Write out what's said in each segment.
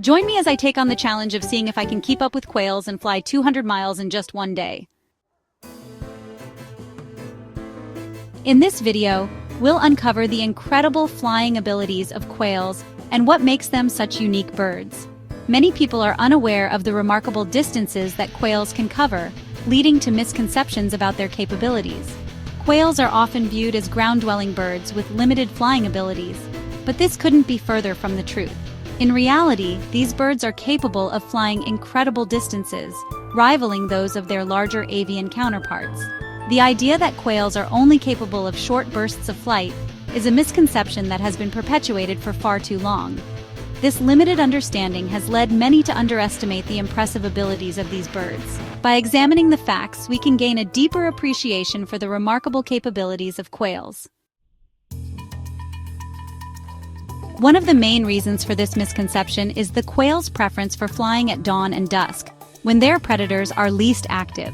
Join me as I take on the challenge of seeing if I can keep up with quails and fly 200 miles in just one day. In this video, we'll uncover the incredible flying abilities of quails and what makes them such unique birds. Many people are unaware of the remarkable distances that quails can cover, leading to misconceptions about their capabilities. Quails are often viewed as ground-dwelling birds with limited flying abilities, but this couldn't be further from the truth. In reality, these birds are capable of flying incredible distances, rivaling those of their larger avian counterparts. The idea that quails are only capable of short bursts of flight is a misconception that has been perpetuated for far too long. This limited understanding has led many to underestimate the impressive abilities of these birds. By examining the facts, we can gain a deeper appreciation for the remarkable capabilities of quails. One of the main reasons for this misconception is the quail's preference for flying at dawn and dusk, when their predators are least active.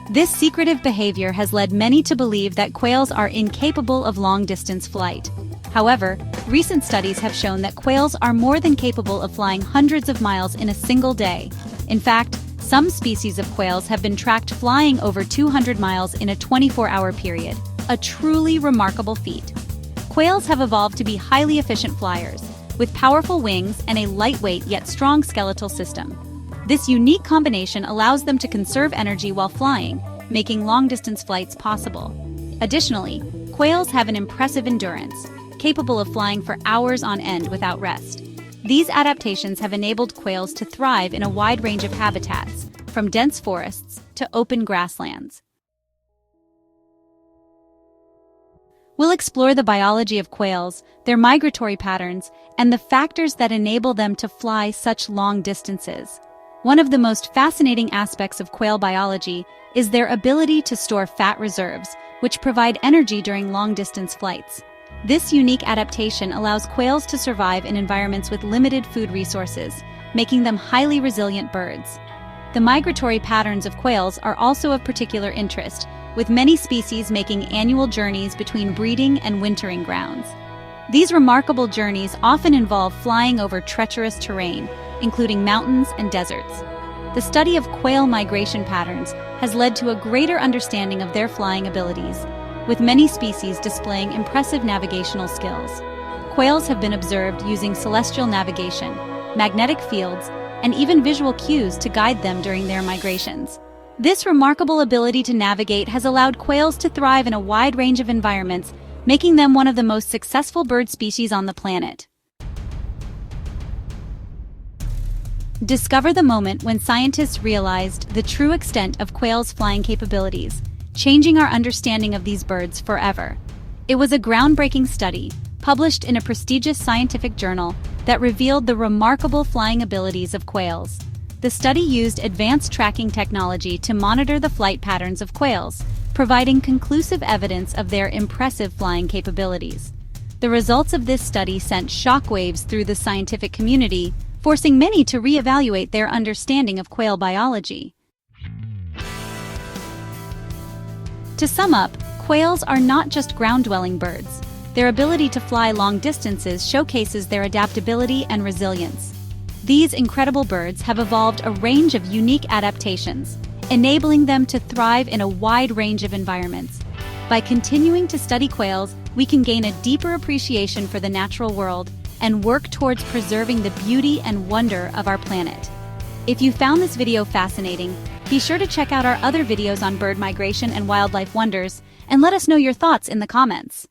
This secretive behavior has led many to believe that quails are incapable of long-distance flight. However, recent studies have shown that quails are more than capable of flying hundreds of miles in a single day. In fact, some species of quails have been tracked flying over 200 miles in a 24-hour period, a truly remarkable feat. Quails have evolved to be highly efficient flyers, with powerful wings and a lightweight yet strong skeletal system. This unique combination allows them to conserve energy while flying, making long-distance flights possible. Additionally, quails have an impressive endurance, capable of flying for hours on end without rest. These adaptations have enabled quails to thrive in a wide range of habitats, from dense forests to open grasslands. We'll explore the biology of quails, their migratory patterns, and the factors that enable them to fly such long distances. One of the most fascinating aspects of quail biology is their ability to store fat reserves, which provide energy during long-distance flights. This unique adaptation allows quails to survive in environments with limited food resources, making them highly resilient birds. The migratory patterns of quails are also of particular interest, with many species making annual journeys between breeding and wintering grounds. These remarkable journeys often involve flying over treacherous terrain, including mountains and deserts. The study of quail migration patterns has led to a greater understanding of their flying abilities, with many species displaying impressive navigational skills. Quails have been observed using celestial navigation, magnetic fields, and even visual cues to guide them during their migrations. This remarkable ability to navigate has allowed quails to thrive in a wide range of environments, making them one of the most successful bird species on the planet. Discover the moment when scientists realized the true extent of quails' flying capabilities, changing our understanding of these birds forever. It was a groundbreaking study, published in a prestigious scientific journal, that revealed the remarkable flying abilities of quails. The study used advanced tracking technology to monitor the flight patterns of quails, providing conclusive evidence of their impressive flying capabilities. The results of this study sent shockwaves through the scientific community, forcing many to reevaluate their understanding of quail biology. To sum up, quails are not just ground-dwelling birds. Their ability to fly long distances showcases their adaptability and resilience. These incredible birds have evolved a range of unique adaptations, enabling them to thrive in a wide range of environments. By continuing to study quails, we can gain a deeper appreciation for the natural world and work towards preserving the beauty and wonder of our planet. If you found this video fascinating, be sure to check out our other videos on bird migration and wildlife wonders, and let us know your thoughts in the comments.